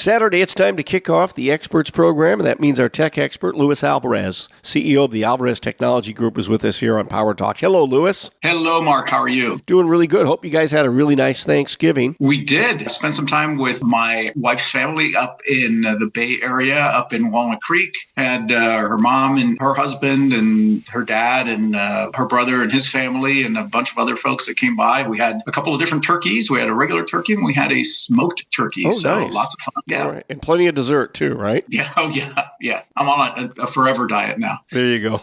Saturday, it's time to kick off the Experts program, and that means our tech expert, Luis Alvarez, CEO of the Alvarez Technology Group, is with us here on Power Talk. Hello, Luis. Hello, Mark. How are you? Doing really good. Hope you guys had a really nice Thanksgiving. We did. Spent some time with my wife's family up in the Bay Area, up in Walnut Creek. Had her mom and her husband and her dad and her brother and his family and a bunch of other folks that came by. We had a couple of different turkeys. We had a regular turkey and we had a smoked turkey. So nice. Lots of fun. Yeah. All right. And plenty of dessert too, right? Yeah. Oh, yeah. Yeah. I'm on a forever diet now. There you go.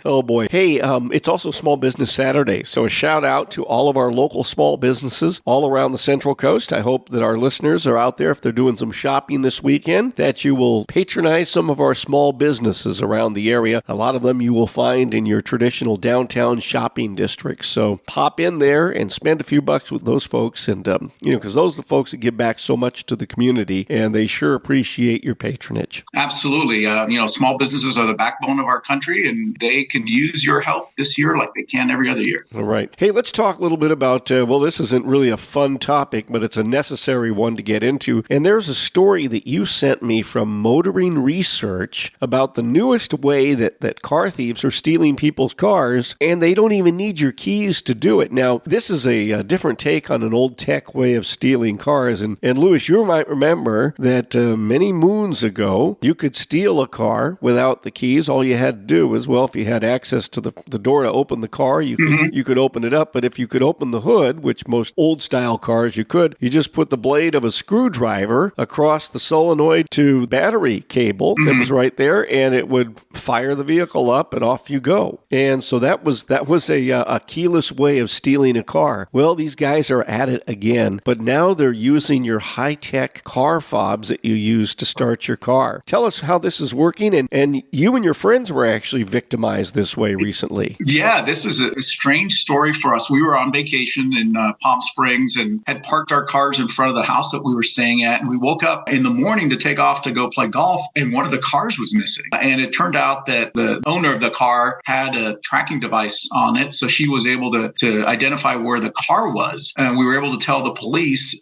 Oh, boy. Hey, it's also Small Business Saturday. So a shout out to all of our local small businesses all around the Central Coast. I hope that our listeners are out there, if they're doing some shopping this weekend, that you will patronize some of our small businesses around the area. A lot of them you will find in your traditional downtown shopping districts. So pop in there and spend a few bucks with those folks. And, because those are the folks that give back so much to the community, and they sure appreciate your patronage. Absolutely. Small businesses are the backbone of our country, and they can use your help this year like they can every other year. All right. Hey, let's talk a little bit about, this isn't really a fun topic, but it's a necessary one to get into. And there's a story that you sent me from Motoring Research about the newest way that car thieves are stealing people's cars, and they don't even need your keys to do it. Now, this is a different take on an old tech way of stealing cars. And Louis, you might remember that many moons ago, you could steal a car without the keys. All you had to do was, if you had access to the door to open the car, you could open it up. But if you could open the hood, which most old-style cars you could, you just put the blade of a screwdriver across the solenoid to battery cable that was right there, and it would fire the vehicle up, and off you go. And so that was a keyless way of stealing a car. Well, these guys are at it again, but now they're using your high-tech car fobs that you use to start your car. Tell us how this is working, and you and your friends were actually victimized this way recently. Yeah, this is a strange story for us. We were on vacation in Palm Springs and had parked our cars in front of the house that we were staying at. And we woke up in the morning to take off to go play golf, and one of the cars was missing. And it turned out that the owner of the car had a tracking device on it. So she was able to identify where the car was. And we were able to tell the police,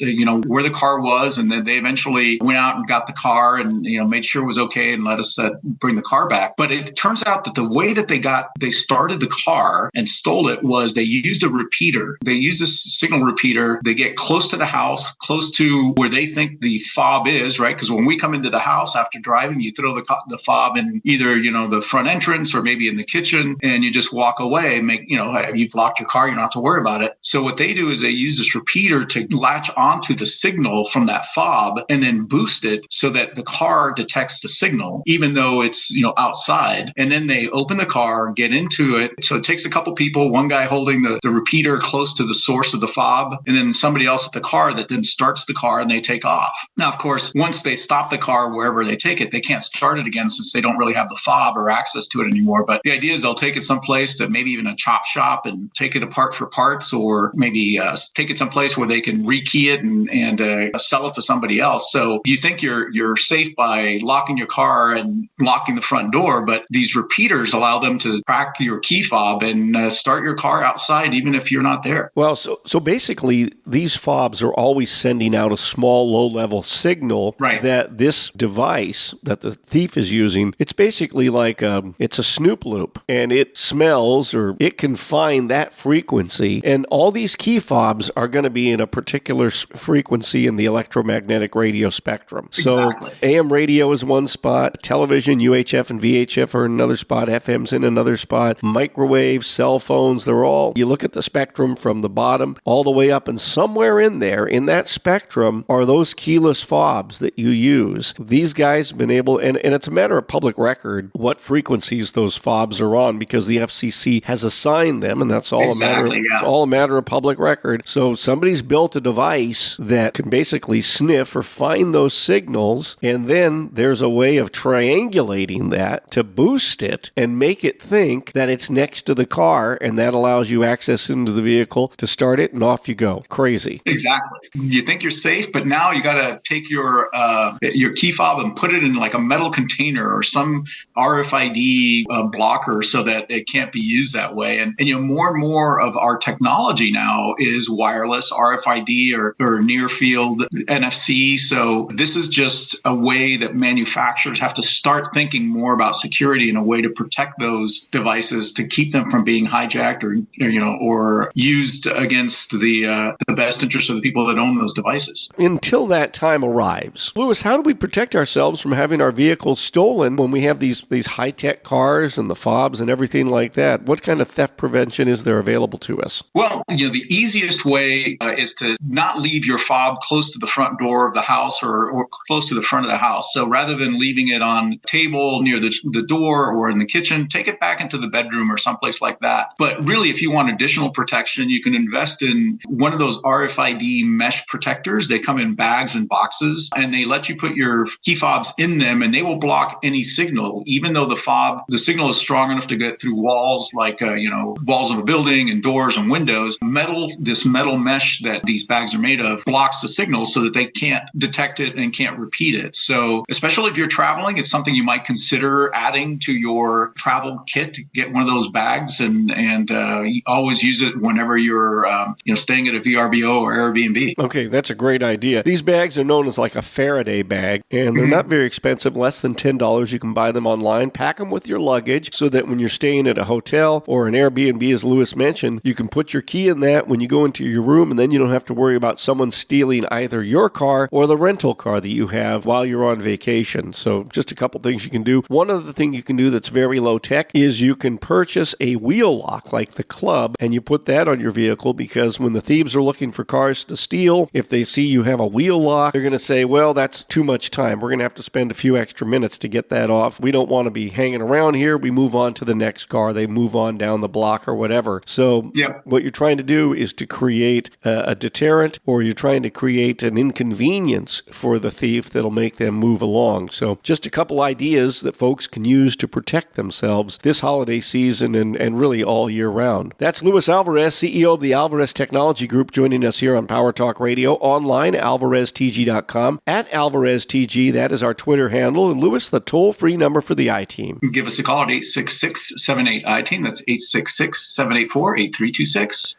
where the car was. And then they eventually went out and got the car and, made sure it was okay and let us bring the car back. But it turns out that the way that they started the car and stole it was they used a repeater. They used this signal repeater. They get close to the house, close to where they think the fob is, right? Because when we come into the house after driving, you throw the fob in either, the front entrance or maybe in the kitchen, and you just walk away and you've locked your car, you don't have to worry about it. So what they do is they use this repeater to latch onto the signal from that fob and then boost it so that the car detects the signal, even though it's, outside. And then they open the car, get into it. So it takes a couple people, one guy holding the repeater close to the source of the fob, and then somebody else at the car that then starts the car and they take off. Now, of course, once they stop the car wherever they take it, they can't start it again since they don't really have the fob or access to it anymore. But the idea is they'll take it someplace to maybe even a chop shop and take it apart for parts, or maybe take it someplace where they can rekey it and sell it to somebody else. So you think you're safe by locking your car and locking the front door, but these repeaters allow them to crack your key fob and start your car outside even if you're not there. Well, so basically these fobs are always sending out a small low-level signal that this device that the thief is using, it's basically like it's a snoop loop, and it smells, or it can find that frequency, and all these key fobs are going to be in a particular frequency in the electromagnetic radio spectrum. Exactly. So AM radio is one spot, television, UHF and VHF are in another spot, FM's in another spot, microwaves, cell phones, they're all, you look at the spectrum from the bottom all the way up, and somewhere in there, in that spectrum, are those keyless fobs that you use. These guys have been able, and it's a matter of public record, what frequencies those fobs are on, because the FCC has assigned them, and that's all it's all a matter of public record. So somebody's built a device that can basically sniff or find those signals, and then there's a way of triangulating that to boost it and make it think that it's next to the car, and that allows you access into the vehicle to start it, and off you go. Crazy. Exactly. You think you're safe, but now you got to take your key fob and put it in like a metal container or some RFID blocker so that it can't be used that way. And more and more of our technology now is wireless RFID or near field NFC. So this is just a way that manufacturers have to start thinking more about security in a way to protect those devices to keep them from being hijacked or used against the best interest of the people that own those devices. Until that time arrives. Louis, how do we protect ourselves from having our vehicles stolen when we have these high-tech cars and the fobs and everything like that? What kind of theft prevention is there available to us? Well, the easiest way is to not leave your fob close to the front door of the house or close to the front of the house. So rather than leaving it on a table near the door or in the kitchen, take it back into the bedroom or someplace like that. But really, if you want additional protection, you can invest in one of those RFID mesh protectors. They come in bags and boxes, and they let you put your key fobs in them, and they will block any signal, even though the signal is strong enough to get through walls like walls of a building and doors and windows. This metal mesh that these bags are made of blocks the signal so that they can't detect it and can't repeat it. So especially if you're traveling, it's something you might consider adding to your travel kit. To get one of those bags and you always use it whenever you're staying at a VRBO or Airbnb. Okay, that's a great idea. These bags are known as like a Faraday bag, and they're not very expensive, less than $10. You can buy them online. Pack them with your luggage so that when you're staying at a hotel or an Airbnb, as Louis mentioned, you can put your key in that when you go into your room, and then you don't have to worry about someone stealing either your car or the rental car that you have while you're on vacation. So just a couple things you can do. One other thing you can do that's very low tech is you can purchase a wheel lock like the Club, and you put that on your vehicle, because when the thieves are looking for cars to steal, if they see you have a wheel lock, they're going to say, well, that's too much time. We're going to have to spend a few extra minutes to get that off. We don't want to be hanging around here. We move on to the next car. They move on down the block or whatever. So What you're trying to do is to create a deterrent, or you're trying to create an inconvenience for the thief that'll make them move along. So just a couple ideas that folks can use to protect themselves this holiday season and really all year round. That's Louis Alvarez, CEO of the Alvarez Technology Group, joining us here on Power Talk Radio, online, alvareztg.com, at AlvarezTG. That is our Twitter handle. And Louis, the toll-free number for the I-Team. Give us a call at 866-78-I-Team. That's 866-784-8326.